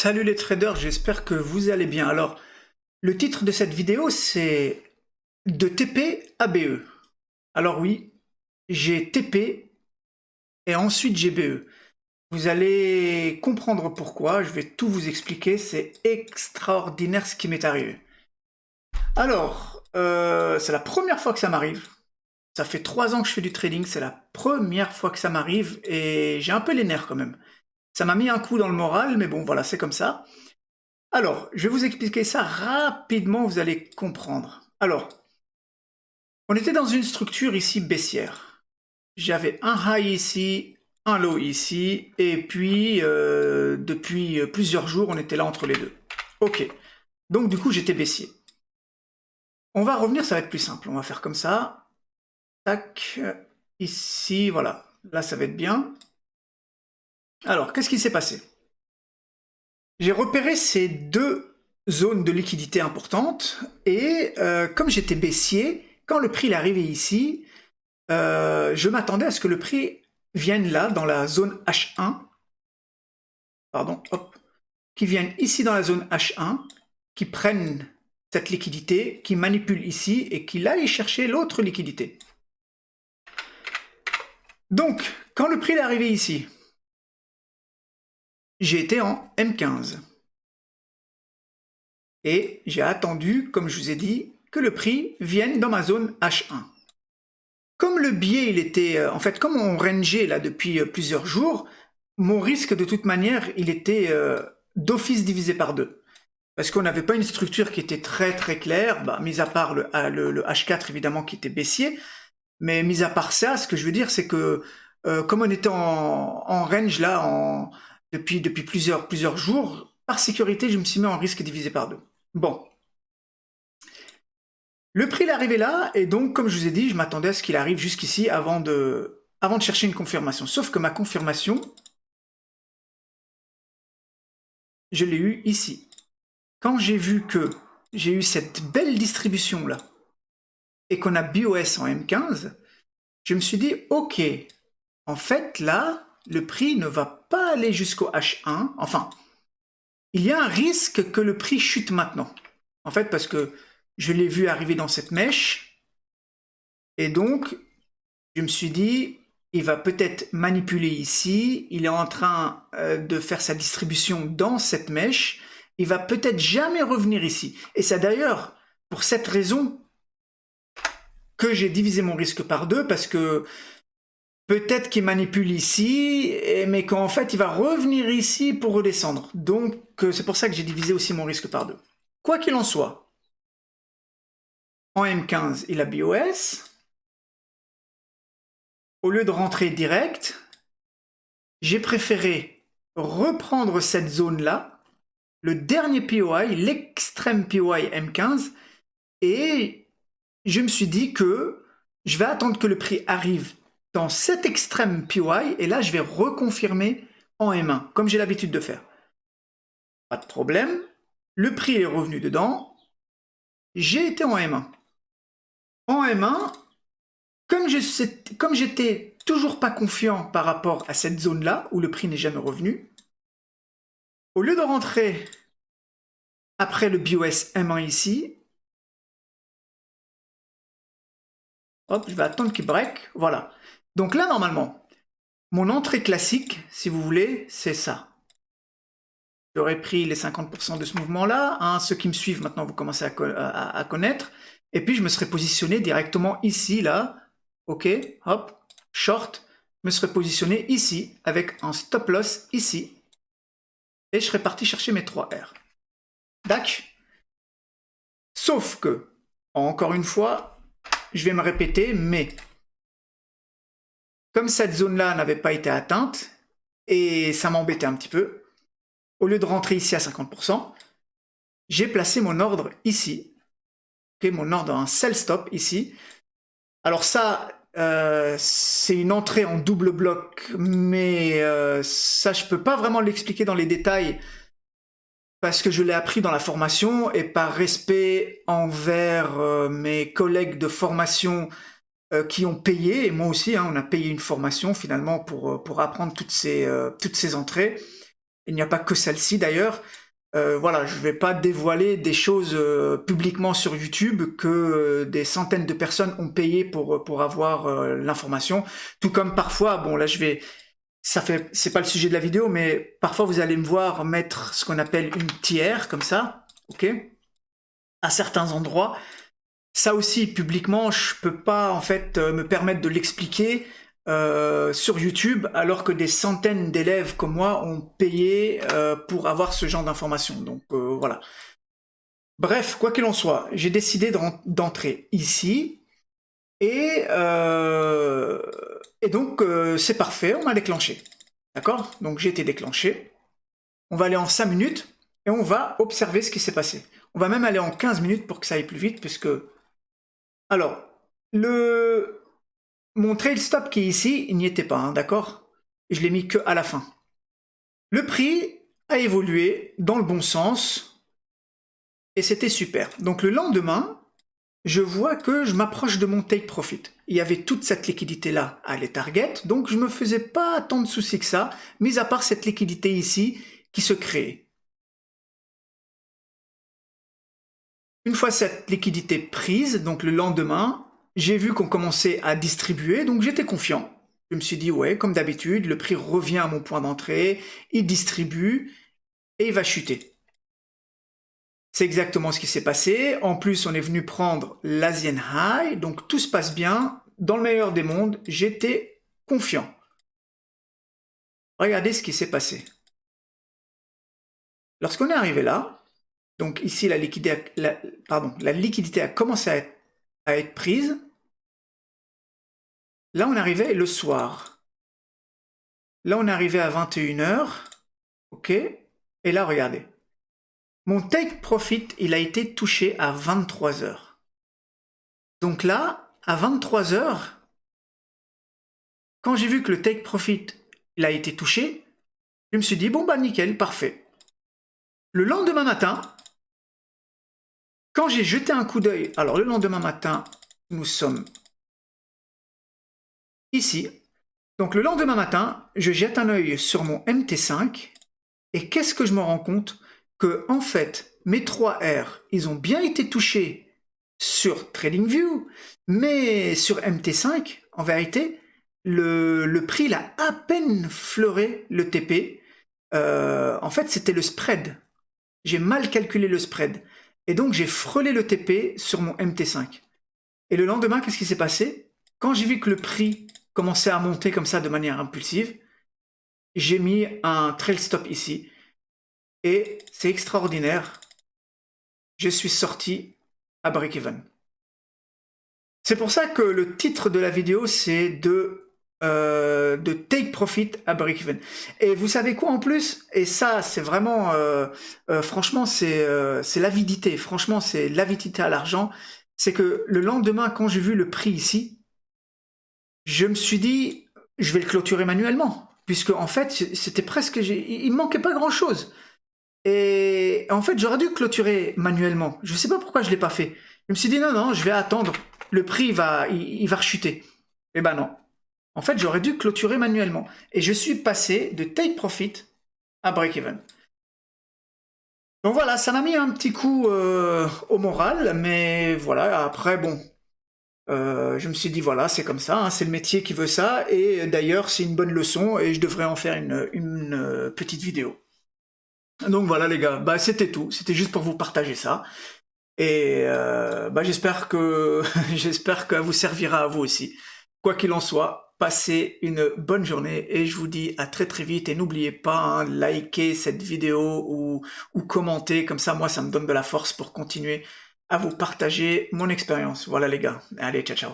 Salut les traders, j'espère que vous allez bien. Alors, le titre de cette vidéo, c'est de TP à BE. Alors oui, j'ai TP et ensuite j'ai BE. Vous allez comprendre pourquoi, je vais tout vous expliquer, c'est extraordinaire ce qui m'est arrivé. Alors, c'est la première fois que ça m'arrive. Ça fait 3 ans que je fais du trading, c'est la première fois que ça m'arrive et j'ai un peu les nerfs quand même. Ça m'a mis un coup dans le moral, mais bon, voilà, c'est comme ça. Alors, je vais vous expliquer ça rapidement, vous allez comprendre. Alors, on était dans une structure ici baissière. J'avais un high ici, un low ici, et puis depuis plusieurs jours, on était là entre les deux. Ok, donc du coup, j'étais baissier. On va revenir, ça va être plus simple. On va faire comme ça. Tac, ici, voilà. Là, ça va être bien. Alors, qu'est-ce qui s'est passé? J'ai repéré ces deux zones de liquidité importantes et comme j'étais baissier, quand le prix est arrivé ici, je m'attendais à ce que le prix vienne là dans la zone H1, pardon, hop, qui vienne ici dans la zone H1, qui prenne cette liquidité, qui manipule ici et qui aille chercher l'autre liquidité. Donc, quand le prix est arrivé ici, j'ai été en M15. Et j'ai attendu, comme je vous ai dit, que le prix vienne dans ma zone H1. Comme le biais, il était, en fait, comme on rangeait là depuis plusieurs jours, mon risque de toute manière, il était d'office divisé par 2. Parce qu'on n'avait pas une structure qui était très très claire, mis à part le H4 évidemment qui était baissier, mais mis à part ça, ce que je veux dire, c'est que comme on était en range là depuis plusieurs jours, par sécurité, je me suis mis en risque divisé par 2. Bon. Le prix est arrivé là, et donc, comme je vous ai dit, je m'attendais à ce qu'il arrive jusqu'ici avant de chercher une confirmation. Sauf que ma confirmation, je l'ai eue ici. Quand j'ai vu que j'ai eu cette belle distribution là, et qu'on a BOS en M15, je me suis dit, ok, en fait là, le prix ne va pas aller jusqu'au H1, enfin, il y a un risque que le prix chute maintenant. En fait, parce que je l'ai vu arriver dans cette mèche, et donc, je me suis dit, il va peut-être manipuler ici, il est en train de faire sa distribution dans cette mèche, il va peut-être jamais revenir ici. Et c'est d'ailleurs pour cette raison que j'ai divisé mon risque par 2, parce que peut-être qu'il manipule ici, mais qu'en fait il va revenir ici pour redescendre. Donc c'est pour ça que j'ai divisé aussi mon risque par 2. Quoi qu'il en soit, en M15 il a BOS. Au lieu de rentrer direct, j'ai préféré reprendre cette zone-là, le dernier POI, l'extrême POI M15, et je me suis dit que je vais attendre que le prix arrive dans cet extrême POI, et là je vais reconfirmer en M1, comme j'ai l'habitude de faire. Pas de problème, le prix est revenu dedans, j'ai été en M1. En M1, comme j'étais toujours pas confiant par rapport à cette zone-là, où le prix n'est jamais revenu, au lieu de rentrer après le BOS M1 ici, hop, je vais attendre qu'il break, voilà. Donc là, normalement, mon entrée classique, si vous voulez, c'est ça. J'aurais pris les 50% de ce mouvement-là, hein, ceux qui me suivent maintenant, vous commencez à connaître, et puis je me serais positionné directement ici, là, ok, hop, short, je me serais positionné ici, avec un stop loss ici, et je serais parti chercher mes 3 R. D'accord. Sauf que, encore une fois, je vais me répéter, mais comme cette zone-là n'avait pas été atteinte, et ça m'embêtait un petit peu, au lieu de rentrer ici à 50%, j'ai placé mon ordre ici, okay, mon ordre en sell stop ici. Alors ça, c'est une entrée en double bloc, mais ça, je peux pas vraiment l'expliquer dans les détails, parce que je l'ai appris dans la formation, et par respect envers mes collègues de formation qui ont payé, et moi aussi, hein, on a payé une formation finalement pour apprendre toutes ces entrées. Il n'y a pas que celle-ci d'ailleurs. Voilà, je ne vais pas dévoiler des choses publiquement sur YouTube que des centaines de personnes ont payé pour avoir l'information. Tout comme parfois, bon là c'est pas le sujet de la vidéo, mais parfois vous allez me voir mettre ce qu'on appelle une tiers, comme ça, ok, à certains endroits. Ça aussi, publiquement, je peux pas en fait me permettre de l'expliquer sur YouTube, alors que des centaines d'élèves comme moi ont payé pour avoir ce genre d'informations. Donc voilà. Bref, quoi qu'il en soit, j'ai décidé d'entrer ici, et donc c'est parfait, on m'a déclenché. D'accord? Donc j'ai été déclenché. On va aller en 5 minutes, et on va observer ce qui s'est passé. On va même aller en 15 minutes pour que ça aille plus vite, puisque... Alors, mon trail stop qui est ici, il n'y était pas, hein, d'accord? Je l'ai mis que à la fin. Le prix a évolué dans le bon sens, et c'était super. Donc le lendemain, je vois que je m'approche de mon take profit. Il y avait toute cette liquidité-là à les target, donc je ne me faisais pas tant de soucis que ça, mis à part cette liquidité ici qui se créait. Une fois cette liquidité prise, donc le lendemain, j'ai vu qu'on commençait à distribuer, donc j'étais confiant. Je me suis dit, ouais, comme d'habitude, le prix revient à mon point d'entrée, il distribue, et il va chuter. C'est exactement ce qui s'est passé. En plus, on est venu prendre l'Asian High, donc tout se passe bien. Dans le meilleur des mondes, j'étais confiant. Regardez ce qui s'est passé. Lorsqu'on est arrivé là, donc ici la liquidité a commencé à être prise. Là, on arrivait le soir. Là, on est arrivé à 21h. OK. Et là, regardez. Mon take profit, il a été touché à 23h. Donc là, à 23h, quand j'ai vu que le take profit, il a été touché, je me suis dit, bon bah nickel, parfait. Le lendemain matin, quand j'ai jeté un coup d'œil, alors le lendemain matin, nous sommes ici. Donc le lendemain matin, je jette un œil sur mon MT5, et qu'est-ce que je me rends compte? Que en fait, mes 3 R, ils ont bien été touchés sur TradingView, mais sur MT5, en vérité, le prix il a à peine fleuré le TP. En fait, c'était le spread. J'ai mal calculé le spread. Et donc, j'ai frôlé le TP sur mon MT5. Et le lendemain, qu'est-ce qui s'est passé? Quand j'ai vu que le prix commençait à monter comme ça de manière impulsive, j'ai mis un trail stop ici. Et c'est extraordinaire. Je suis sorti à break-even. C'est pour ça que le titre de la vidéo, c'est de take profit à break-even. Et vous savez quoi en plus? Et ça, c'est vraiment, franchement, c'est l'avidité. Franchement, c'est l'avidité à l'argent. C'est que le lendemain, quand j'ai vu le prix ici, je me suis dit, je vais le clôturer manuellement. Puisque, en fait, c'était presque... Il me manquait pas grand-chose. Et en fait, j'aurais dû clôturer manuellement. Je ne sais pas pourquoi je ne l'ai pas fait. Je me suis dit, non, je vais attendre. Le prix, il va rechuter. Eh ben non. En fait, j'aurais dû clôturer manuellement. Et je suis passé de take profit à break-even. Donc voilà, ça m'a mis un petit coup au moral. Mais voilà, après, bon... je me suis dit, voilà, c'est comme ça. Hein, c'est le métier qui veut ça. Et d'ailleurs, c'est une bonne leçon. Et je devrais en faire une petite vidéo. Donc voilà les gars, bah c'était tout, c'était juste pour vous partager ça. Et bah j'espère que j'espère que vous servira à vous aussi. Quoi qu'il en soit, passez une bonne journée et je vous dis à très très vite. Et n'oubliez pas, hein, liker cette vidéo ou commenter, comme ça moi ça me donne de la force pour continuer à vous partager mon expérience. Voilà les gars, allez ciao ciao.